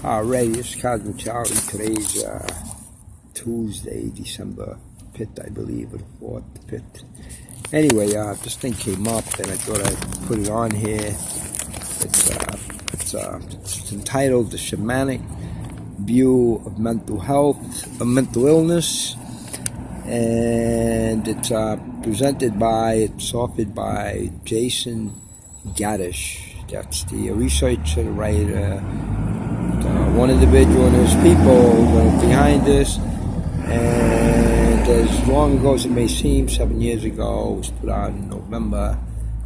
Alright, it's Cosmic Charlie. Today's Tuesday, December 5th, I believe, or the 4th, 5th. Anyway, this thing came up and I thought I'd put it on here. It's entitled The Shamanic View of Mental Health, of Mental Illness. And it's authored by Jason Gaddish. That's the researcher, the writer, one individual and his people behind this. And as long ago as it may seem, 7 years ago, it was put out in November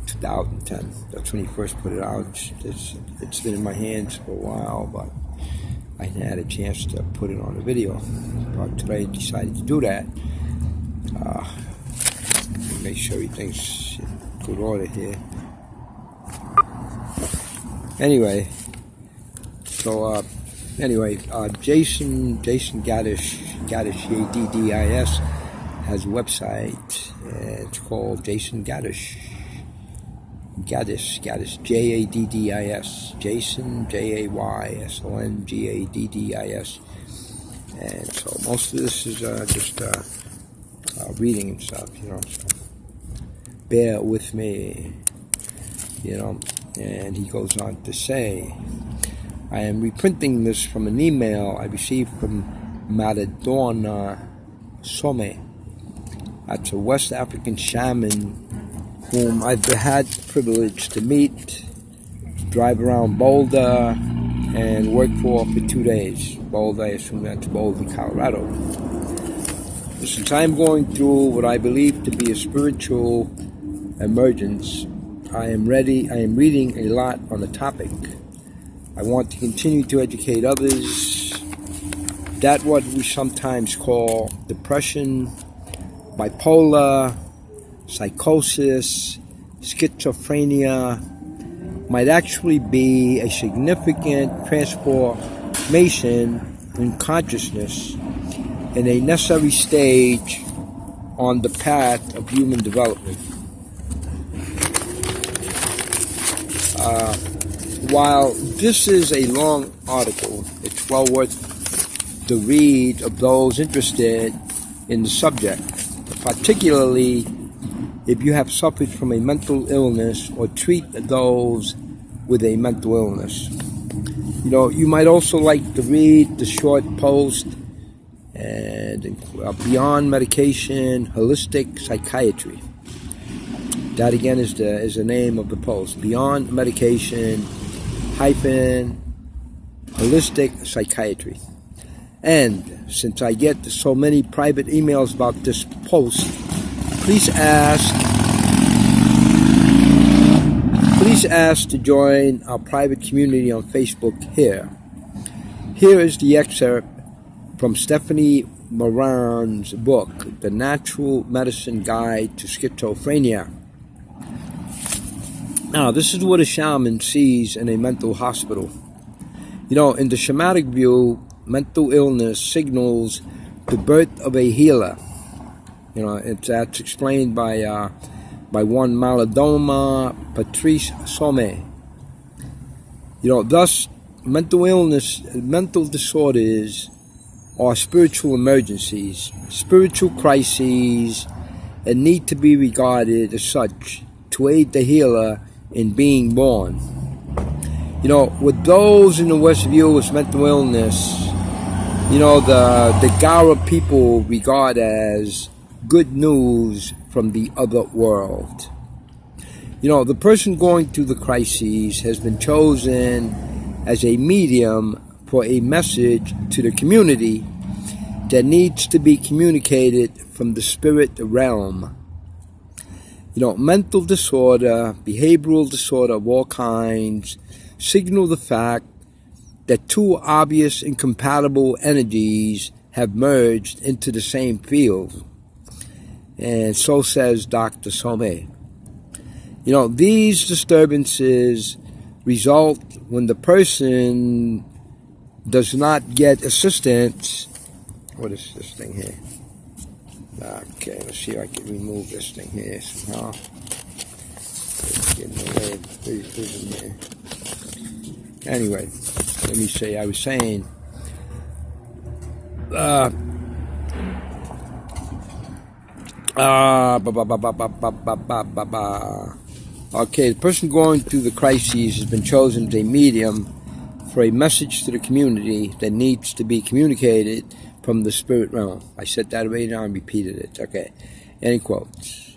2010. That's when he first put it out. It's been in my hands for a while, but I hadn't had a chance to put it on a video. But today I decided to do that. Make sure everything's in good order here. Anyway, so Jason Gaddish, Gaddis, has a website. It's called Jason Gaddis, Gaddis, Jason, JAYSON, and so most of this is just reading and stuff, so bear with me, and he goes on to say, I am reprinting this from an email I received from Alado-Bosch. That's a West African shaman whom I've had the privilege to meet, drive around Boulder, and work for 2 days. Boulder, I assume that's Boulder, Colorado. Since I'm going through what I believe to be a spiritual emergence, I am reading a lot on the topic. I want to continue to educate others that what we sometimes call depression, bipolar, psychosis, schizophrenia might actually be a significant transformation in consciousness in a necessary stage on the path of human development. While this is a long article, it's well worth the read of those interested in the subject, particularly if you have suffered from a mental illness or treat those with a mental illness. You might also like to read the short post and Beyond Medication, Holistic Psychiatry. That again is the name of the post. Beyond Medication Holistic Psychiatry. And since I get so many private emails about this post, please ask to join our private community on Facebook here. Here is the excerpt from Stephanie Moran's book, The Natural Medicine Guide to Schizophrenia. Now, this is what a shaman sees in a mental hospital. In the shamanic view, mental illness signals the birth of a healer. That's explained by one Malidoma Patrice Sommet. Thus, mental disorders are spiritual emergencies, spiritual crises, and need to be regarded as such to aid the healer in being born. With those in the West view as mental illness, the Gara people regard as good news from the other world. The person going through the crises has been chosen as a medium for a message to the community that needs to be communicated from the spirit realm. Mental disorder, behavioral disorder of all kinds, signal the fact that two obvious incompatible energies have merged into the same field. And so says Dr. Sommet. These disturbances result when the person does not get assistance. What is this thing here? Okay, let's see if I can remove this thing here somehow. It's getting in the way of vision here. Anyway, let me see, I was saying, okay, the person going through the crises has been chosen as a medium for a message to the community that needs to be communicated from the spirit realm. I said that already now and repeated it. Okay, end quotes.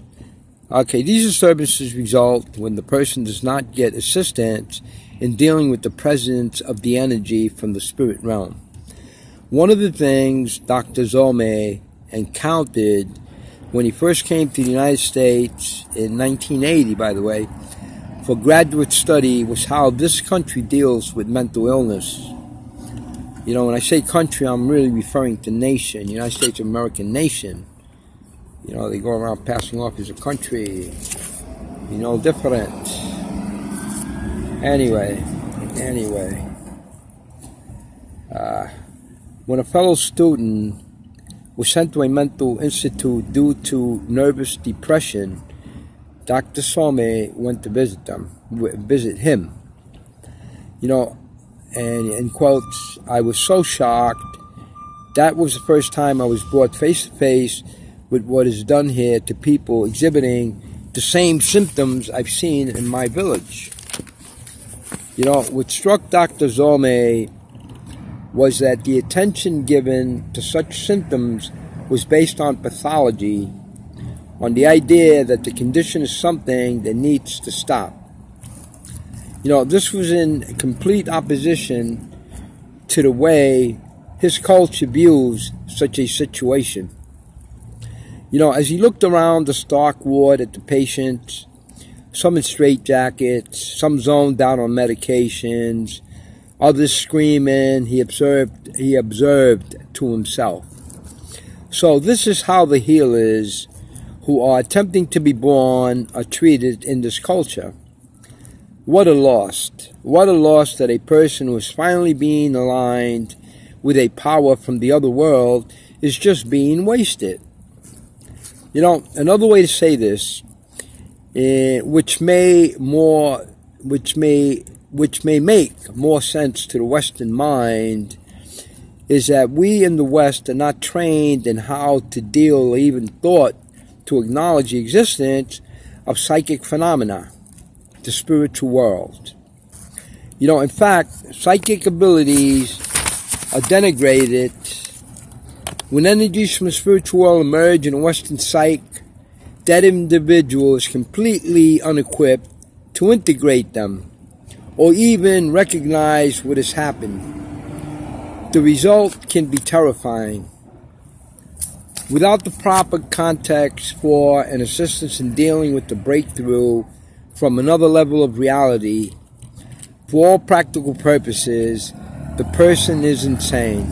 Okay, these disturbances result when the person does not get assistance in dealing with the presence of the energy from the spirit realm. One of the things Dr. Zolme encountered when he first came to the United States in 1980, by the way, for graduate study was how this country deals with mental illness. You know, when I say country, I'm really referring to nation, United States of American nation. You know, they go around passing off as a country, you know, different. Anyway. When a fellow student was sent to a mental institute due to nervous depression, Dr. Some went to visit him. You know, and in quotes, I was so shocked. That was the first time I was brought face to face with what is done here to people exhibiting the same symptoms I've seen in my village. You know, what struck Dr. Zolme was that the attention given to such symptoms was based on pathology, on the idea that the condition is something that needs to stop. You know, this was in complete opposition to the way his culture views such a situation. You know, as he looked around the stark ward at the patients, some in straitjackets, some zoned out on medications, others screaming, he observed to himself. So this is how the healers who are attempting to be born are treated in this culture. What a loss. What a loss that a person who is finally being aligned with a power from the other world is just being wasted. You know, another way to say this, which may make more sense to the Western mind, is that we in the West are not trained in how to deal or even thought to acknowledge the existence of psychic phenomena, the spiritual world. You know, in fact, psychic abilities are denigrated. When energies from the spiritual world emerge in a Western psyche, that individual is completely unequipped to integrate them or even recognize what has happened. The result can be terrifying. Without the proper context for and assistance in dealing with the breakthrough from another level of reality, for all practical purposes, the person is insane.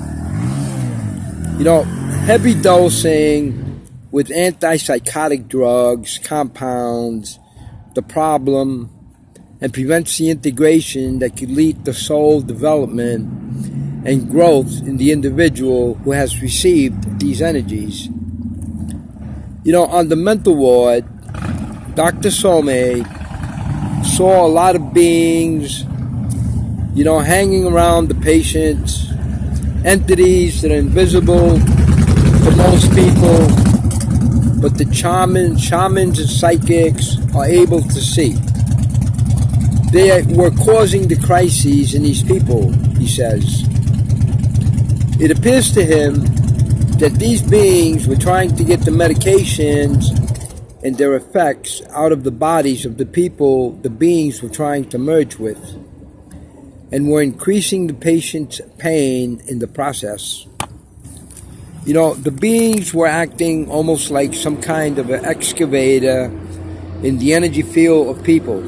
You know, heavy dosing with antipsychotic drugs compounds the problem and prevents the integration that could lead to soul development and growth in the individual who has received these energies. You know, on the mental ward, Dr. Some saw a lot of beings, you know, hanging around the patients, entities that are invisible to most people, but the shamans and psychics are able to see. They were causing the crises in these people, he says. It appears to him that these beings were trying to get the medications and their effects out of the bodies of the people the beings were trying to merge with, and were increasing the patient's pain in the process. You know, the beings were acting almost like some kind of an excavator in the energy field of people.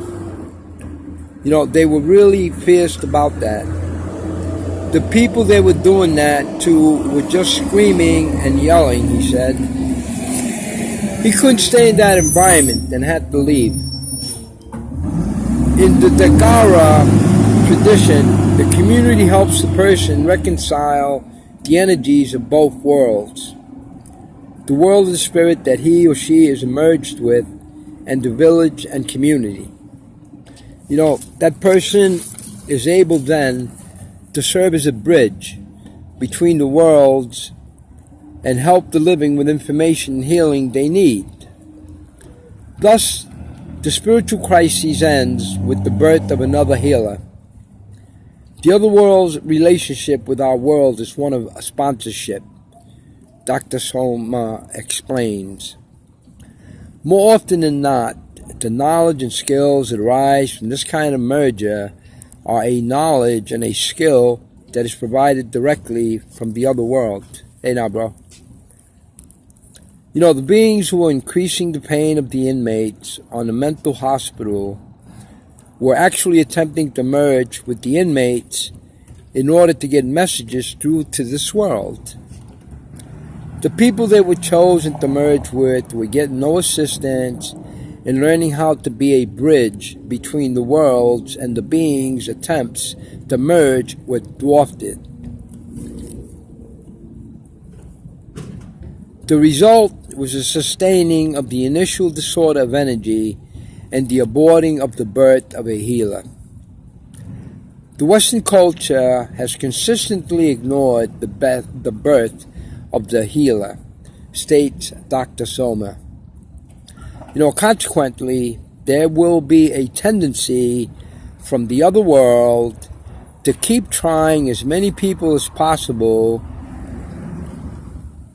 You know, they were really fierce about that. The people they were doing that to were just screaming and yelling, he said. He couldn't stay in that environment and had to leave. In the Dagara tradition, the community helps the person reconcile the energies of both worlds. The world of the spirit that he or she is merged with, and the village and community. You know, that person is able then to serve as a bridge between the worlds and help the living with information and healing they need. Thus, the spiritual crisis ends with the birth of another healer. The other world's relationship with our world is one of sponsorship, Dr. Shaman explains. More often than not, the knowledge and skills that arise from this kind of merger are a knowledge and a skill that is provided directly from the other world. Hey now, bro. You know, the beings who were increasing the pain of the inmates on the mental hospital were actually attempting to merge with the inmates in order to get messages through to this world. The people they were chosen to merge with were getting no assistance in learning how to be a bridge between the worlds, and the beings' attempts to merge were dwarfed it. The result was a sustaining of the initial disorder of energy and the aborting of the birth of a healer. The Western culture has consistently ignored the birth of the healer, states Dr. Soma. You know, consequently, there will be a tendency from the other world to keep trying as many people as possible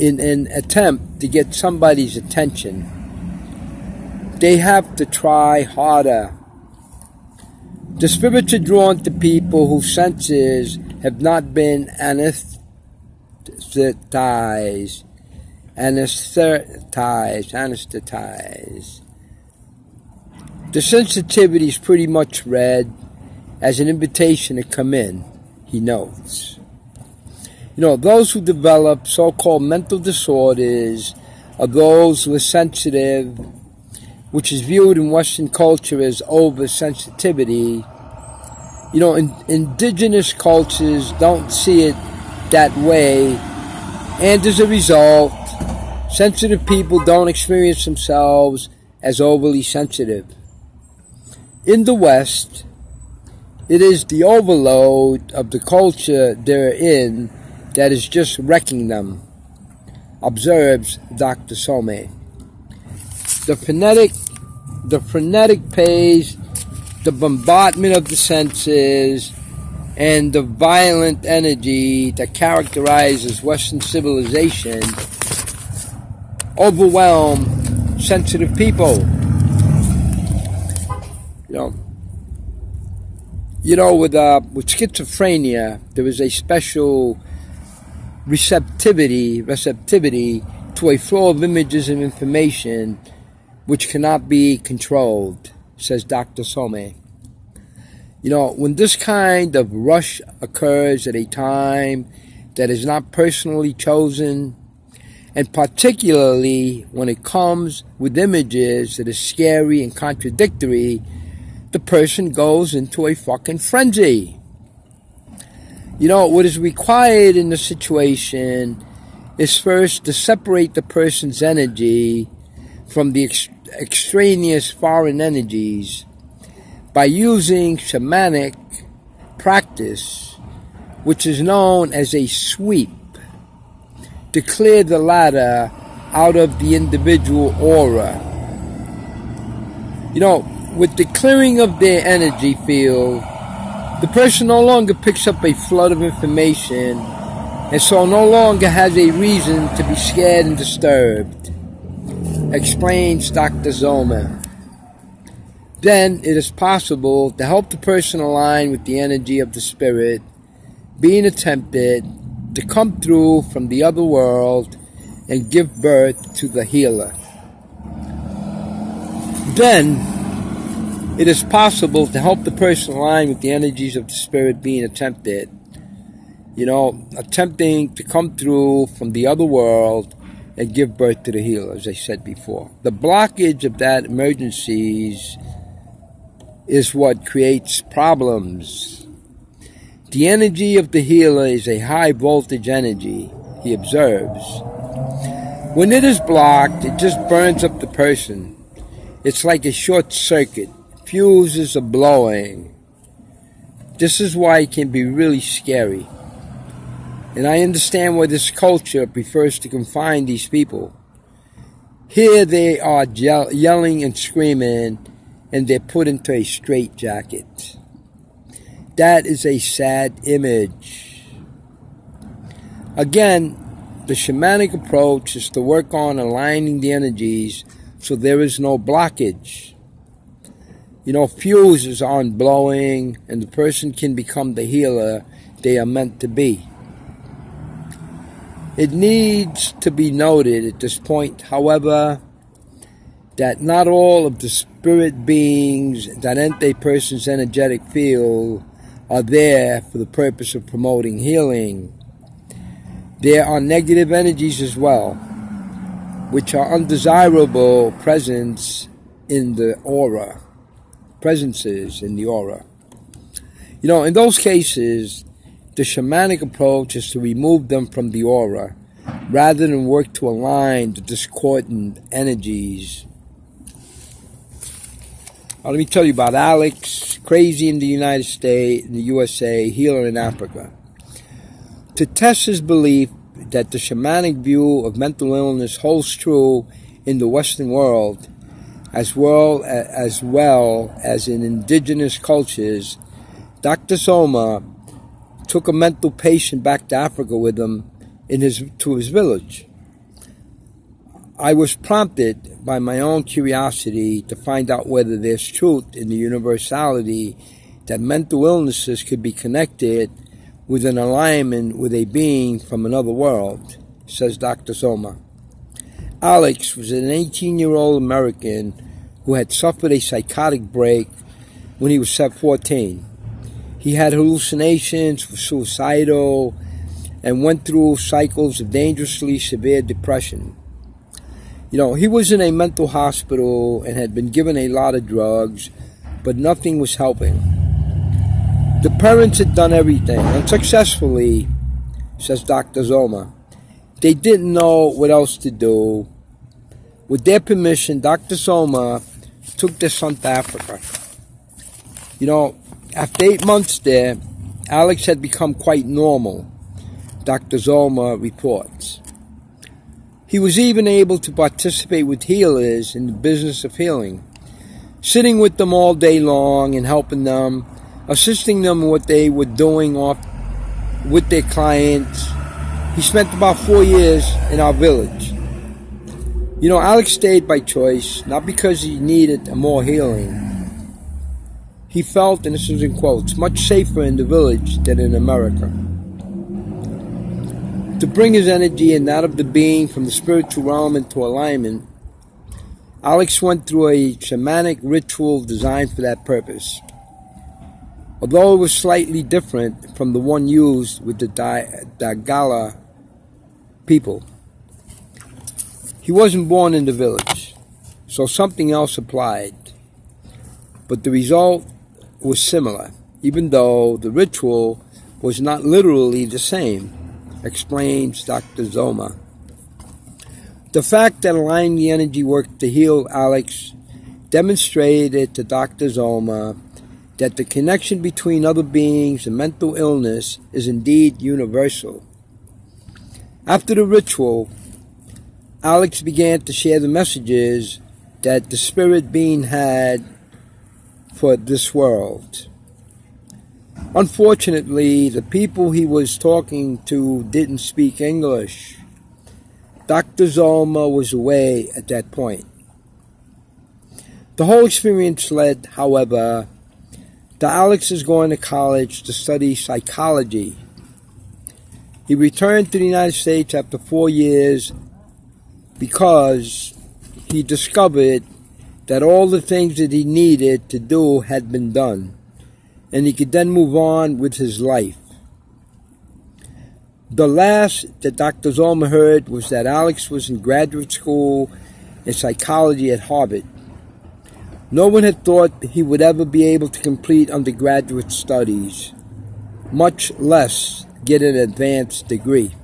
in an attempt to get somebody's attention. They have to try harder. The spirits are drawn to people whose senses have not been anesthetized. The sensitivity is pretty much read as an invitation to come in, he notes. You know, those who develop so-called mental disorders are those who are sensitive, which is viewed in Western culture as oversensitivity. You know, indigenous cultures don't see it that way, and as a result, sensitive people don't experience themselves as overly sensitive. In the West, it is the overload of the culture they're in that is just wrecking them, observes Dr. Some. The frenetic pace, the bombardment of the senses, and the violent energy that characterizes Western civilization overwhelm sensitive people. With schizophrenia, there is a special receptivity to a flow of images and information which cannot be controlled, says Dr. Some. You know, when this kind of rush occurs at a time that is not personally chosen, and particularly when it comes with images that are scary and contradictory, the person goes into a fucking frenzy. You know, what is required in the situation is first to separate the person's energy from the extraneous foreign energies by using shamanic practice, which is known as a sweep, to clear the latter out of the individual aura. You know, with the clearing of their energy field, the person no longer picks up a flood of information, and so no longer has a reason to be scared and disturbed, explains Dr. Zoma. Then it is possible to help the person align with the energy of the spirit being attempted to come through from the other world and give birth to the healer. Then it is possible to help the person align with the energies of the spirit being attempted, attempting to come through from the other world and give birth to the healer, as I said before. The blockage of that emergencies is what creates problems. The energy of the healer is a high voltage energy, he observes. When it is blocked, it just burns up the person. It's like a short circuit. Fuses are blowing. This is why it can be really scary. And I understand why this culture prefers to confine these people. Here they are yelling and screaming, and they're put into a straitjacket. That is a sad image. Again, the shamanic approach is to work on aligning the energies so there is no blockage. Fuses aren't blowing, and the person can become the healer they are meant to be. It needs to be noted at this point, however, that not all of the spirit beings that enter a person's energetic field are there for the purpose of promoting healing. There are negative energies as well, which are undesirable presences in the aura. In those cases, the shamanic approach is to remove them from the aura, rather than work to align the discordant energies. Let me tell you about Alex, crazy in the United States, in the USA, healer in Africa. To test his belief that the shamanic view of mental illness holds true in the Western world, as well as in indigenous cultures, Dr. Soma took a mental patient back to Africa with him to his village. I was prompted by my own curiosity to find out whether there's truth in the universality that mental illnesses could be connected with an alignment with a being from another world, says Dr. Soma. Alex was an 18-year-old American who had suffered a psychotic break when he was 14. He had hallucinations, was suicidal, and went through cycles of dangerously severe depression. He was in a mental hospital and had been given a lot of drugs, but nothing was helping. The parents had done everything, unsuccessfully, says Dr. Soma. They didn't know what else to do. With their permission, Dr. Soma took their son to Africa. After 8 months there, Alex had become quite normal, Dr. Soma reports. He was even able to participate with healers in the business of healing, sitting with them all day long and helping them, assisting them in what they were doing with their clients. He spent about 4 years in our village. Alex stayed by choice, not because he needed more healing. He felt, and this is in quotes, much safer in the village than in America. To bring his energy and that of the being from the spiritual realm into alignment, Alex went through a shamanic ritual designed for that purpose. Although it was slightly different from the one used with the Dagala people. He wasn't born in the village, so something else applied. But the result was similar, even though the ritual was not literally the same, explains Dr. Soma. The fact that aligning the energy worked to heal Alex demonstrated to Dr. Soma that the connection between other beings and mental illness is indeed universal. After the ritual, Alex began to share the messages that the spirit being had for this world. Unfortunately, the people he was talking to didn't speak English. Dr. Soma was away at that point. The whole experience led, however, to Alex's going to college to study psychology. He returned to the United States after 4 years because he discovered that all the things that he needed to do had been done, and he could then move on with his life. The last that Dr. Soma heard was that Alex was in graduate school in psychology at Harvard. No one had thought he would ever be able to complete undergraduate studies, much less get an advanced degree.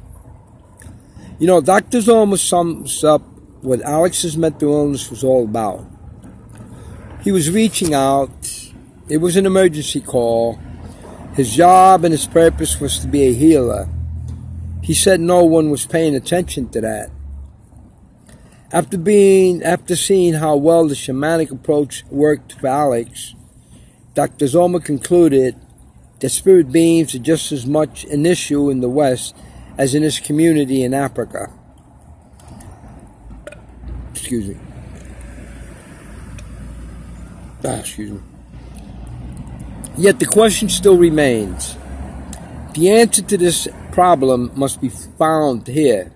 Dr. Soma sums up what Alex's mental illness was all about. He was reaching out. It was an emergency call. His job and his purpose was to be a healer. He said no one was paying attention to that. After seeing how well the shamanic approach worked for Alex, Dr. Zoma concluded that spirit beings are just as much an issue in the West as in his community in Africa. Excuse me. Yet the question still remains. The answer to this problem must be found here,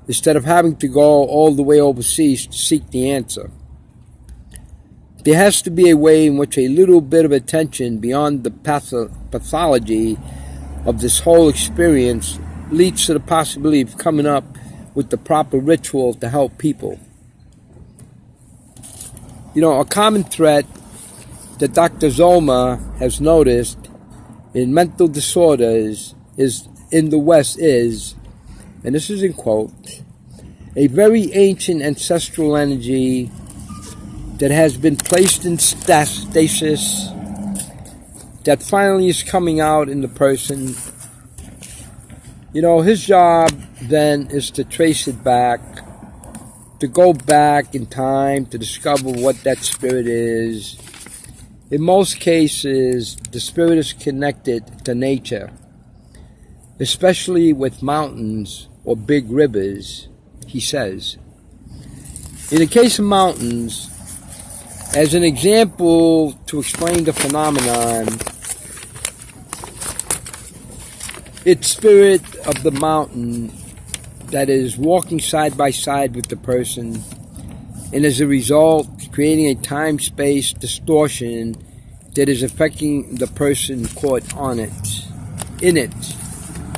instead of having to go all the way overseas to seek the answer. There has to be a way in which a little bit of attention beyond the pathology of this whole experience leads to the possibility of coming up with the proper ritual to help people. You know, a common threat that Dr. Zoma has noticed in mental disorders in the West is, and this is in quotes, a very ancient ancestral energy that has been placed in stasis that finally is coming out in the person. You know, his job then is to trace it back, to go back in time to discover what that spirit is. In most cases, the spirit is connected to nature, especially with mountains or big rivers, he says. In the case of mountains, as an example to explain the phenomenon, it's spirit of the mountain that is walking side by side with the person, and as a result, creating a time-space distortion that is affecting the person caught in it.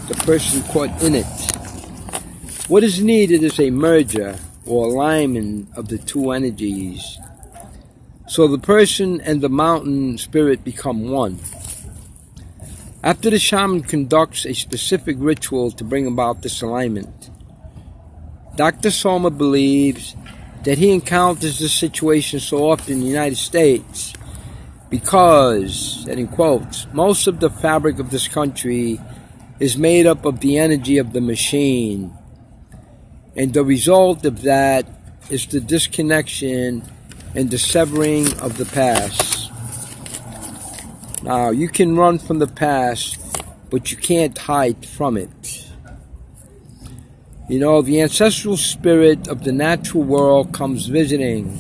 The person caught in it. What is needed is a merger or alignment of the two energies, so the person and the mountain spirit become one. After the shaman conducts a specific ritual to bring about this alignment, Dr. Zoma believes that he encounters this situation so often in the United States because, and in quotes, most of the fabric of this country is made up of the energy of the machine, and the result of that is the disconnection and the severing of the past. Now, you can run from the past, but you can't hide from it. You know, the ancestral spirit of the natural world comes visiting.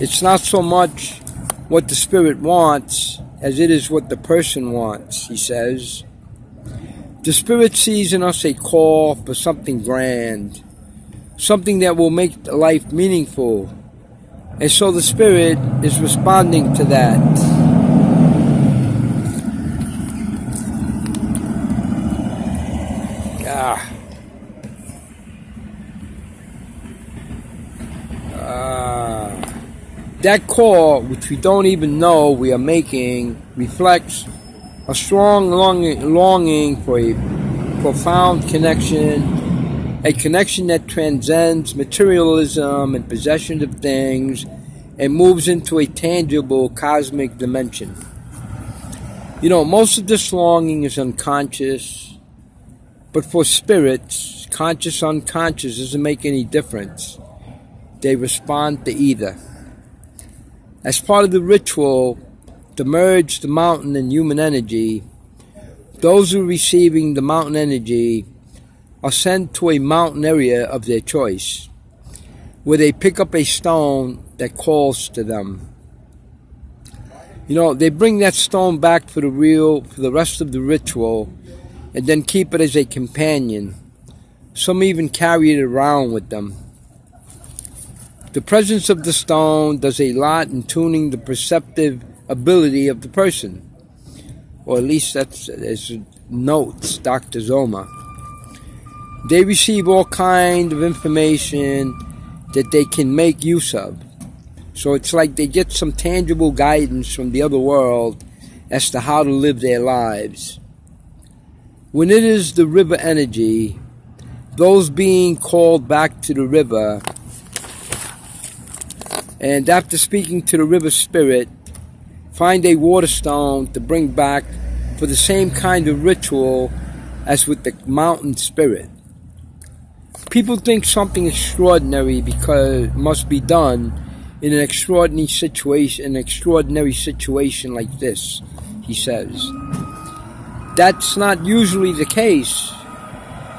It's not so much what the spirit wants as it is what the person wants, he says. The spirit sees in us a call for something grand, something that will make life meaningful. And so the spirit is responding to that. That call, which we don't even know we are making, reflects a strong longing for a profound connection, a connection that transcends materialism and possession of things and moves into a tangible cosmic dimension. You know, most of this longing is unconscious, but for spirits, conscious, unconscious doesn't make any difference. They respond to either. As part of the ritual to merge the mountain and human energy, those who are receiving the mountain energy are sent to a mountain area of their choice, where they pick up a stone that calls to them. You know, they bring that stone back for the rest of the ritual, and then keep it as a companion. Some even carry it around with them. The presence of the stone does a lot in tuning the perceptive ability of the person, or at least that's as notes Dr. Zoma. They receive all kind of information that they can make use of. So it's like they get some tangible guidance from the other world as to how to live their lives. When it is the river energy, those being called back to the river, and after speaking to the river spirit, find a water stone to bring back for the same kind of ritual as with the mountain spirit. People think something extraordinary because must be done in an extraordinary situation like this, he says. That's not usually the case.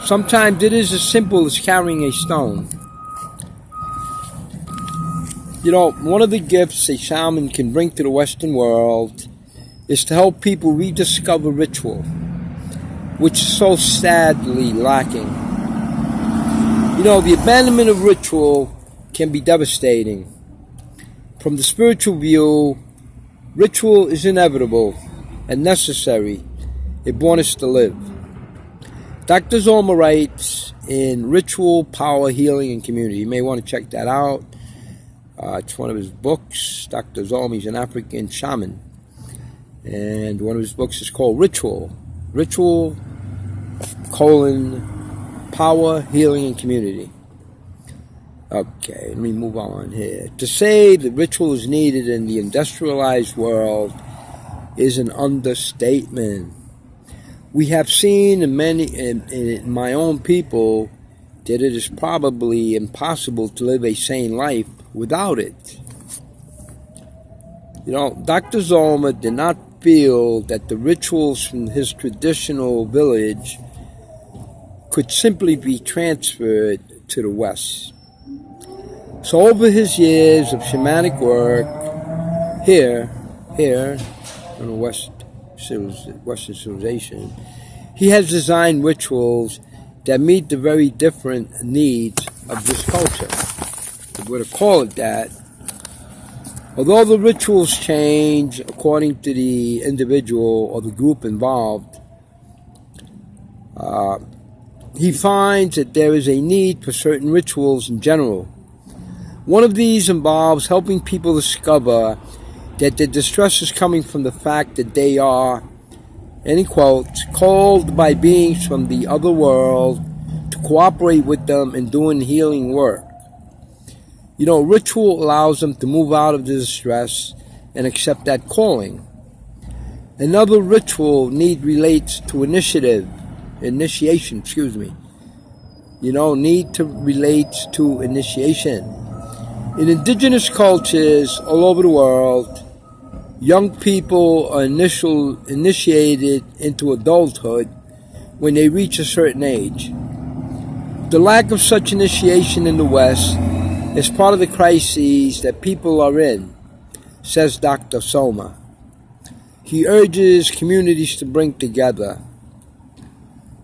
Sometimes it is as simple as carrying a stone. You know, one of the gifts a shaman can bring to the Western world is to help people rediscover ritual, which is so sadly lacking. You know, the abandonment of ritual can be devastating. From the spiritual view, ritual is inevitable and necessary if one is to live. Dr. Zolma writes in Ritual, Power, Healing, and Community. You may want to check that out. It's one of his books. Dr. Zolma, he's an African shaman. And one of his books is called Ritual. Ritual, Power, Healing, and Community. Okay, let me move on here. To say that ritual is needed in the industrialized world is an understatement. We have seen in my own people that it is probably impossible to live a sane life without it. You know, Dr. Zolma did not feel that the rituals from his traditional village could simply be transferred to the West. So over his years of shamanic work here in the Western civilization, he has designed rituals that meet the very different needs of this culture. If we're to call it that. Although the rituals change according to the individual or the group involved, he finds that there is a need for certain rituals in general. One of these involves helping people discover that their distress is coming from the fact that they are, any quotes, called by beings from the other world to cooperate with them in doing healing work. You know, ritual allows them to move out of the distress and accept that calling. Another ritual need relates to initiation. You know, need to relates to initiation. In indigenous cultures all over the world, young people are initiated into adulthood when they reach a certain age. The lack of such initiation in the West is part of the crises that people are in, says Dr. Zolma. He urges communities to bring together,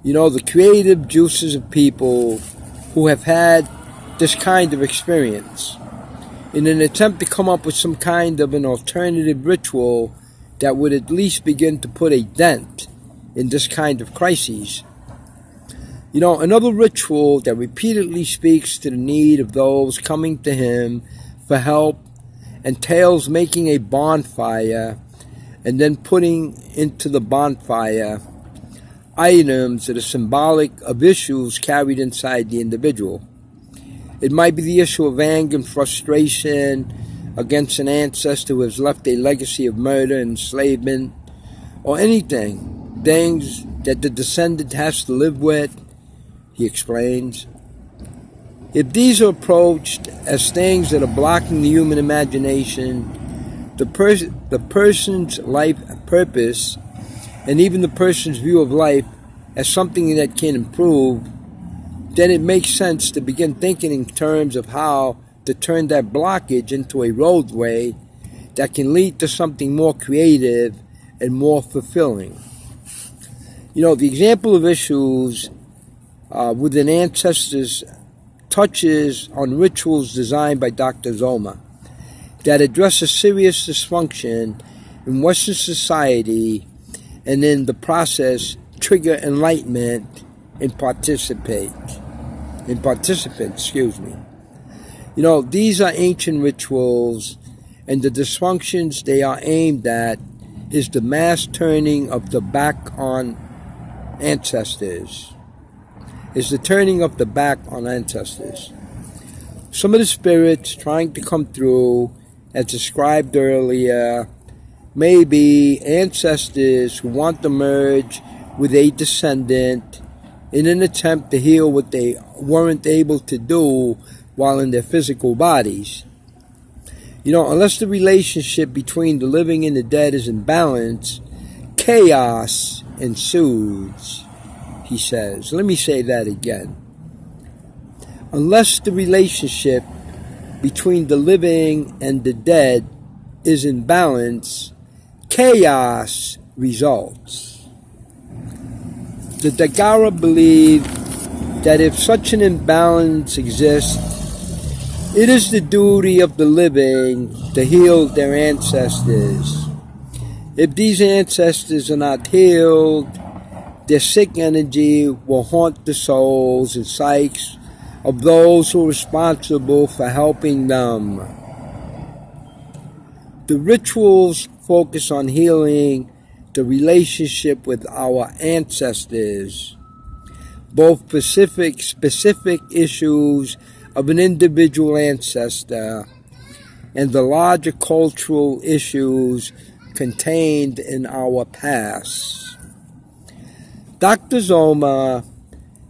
you know, the creative juices of people who have had this kind of experience, in an attempt to come up with some kind of an alternative ritual that would at least begin to put a dent in this kind of crises. You know, another ritual that repeatedly speaks to the need of those coming to him for help entails making a bonfire and then putting into the bonfire items that are symbolic of issues carried inside the individual. It might be the issue of anger and frustration against an ancestor who has left a legacy of murder and enslavement, or anything, things that the descendant has to live with, he explains. If these are approached as things that are blocking the human imagination, the person's life purpose, and even the person's view of life as something that can improve, then it makes sense to begin thinking in terms of how to turn that blockage into a roadway that can lead to something more creative and more fulfilling. You know, the example of issues within ancestors touches on rituals designed by Dr. Zolma that address a serious dysfunction in Western society and in the process trigger enlightenment in participants. You know, these are ancient rituals, and the dysfunctions they are aimed at is the mass turning of the back on ancestors. Some of the spirits trying to come through, as described earlier, maybe ancestors who want to merge with a descendant in an attempt to heal what they weren't able to do while in their physical bodies. Unless the relationship between the living and the dead is in balance, chaos ensues, he says. Let me say that again. Unless the relationship between the living and the dead is in balance, chaos results. The Dagara believe that if such an imbalance exists, it is the duty of the living to heal their ancestors. If these ancestors are not healed, their sick energy will haunt the souls and psyches of those who are responsible for helping them. The rituals focus on healing the relationship with our ancestors, both specific issues of an individual ancestor and the larger cultural issues contained in our past. Dr. Zoma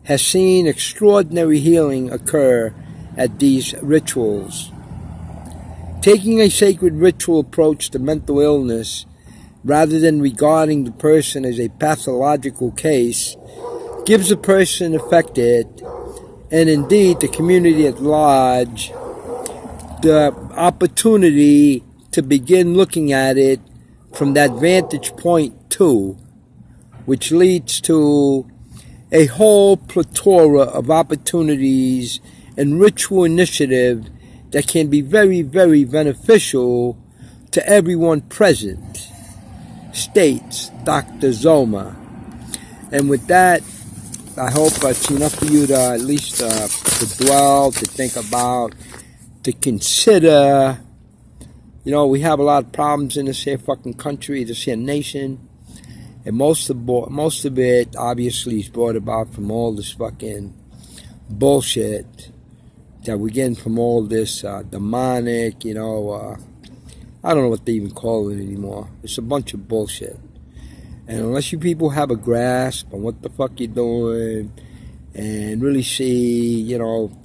has seen extraordinary healing occur at these rituals. Taking a sacred ritual approach to mental illness, rather than regarding the person as a pathological case, gives the person affected, and indeed the community at large, the opportunity to begin looking at it from that vantage point too, which leads to a whole plethora of opportunities and ritual initiative that can be very, very beneficial to everyone present, states Dr. Zoma. And with that, I hope it's enough for you to at least to dwell, to think about, to consider. We have a lot of problems in this here fucking country, this here nation, and most of it obviously is brought about from all this fucking bullshit that we're getting from all this demonic, I don't know what they even call it anymore. It's a bunch of bullshit. And unless you people have a grasp on what the fuck you're doing and really see,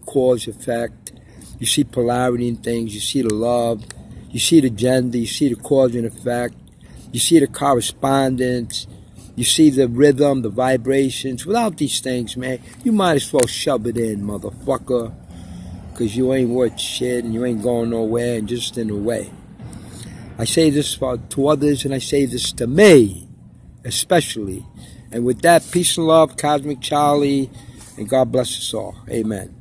cause, effect, you see polarity in things, you see the love, you see the gender, you see the cause and effect, you see the correspondence, you see the rhythm, the vibrations. Without these things, man, you might as well shove it in, motherfucker, because you ain't worth shit and you ain't going nowhere and just in a way. I say this to others and I say this to me, especially. And with that, peace and love, Cosmic Charlie, and God bless us all. Amen.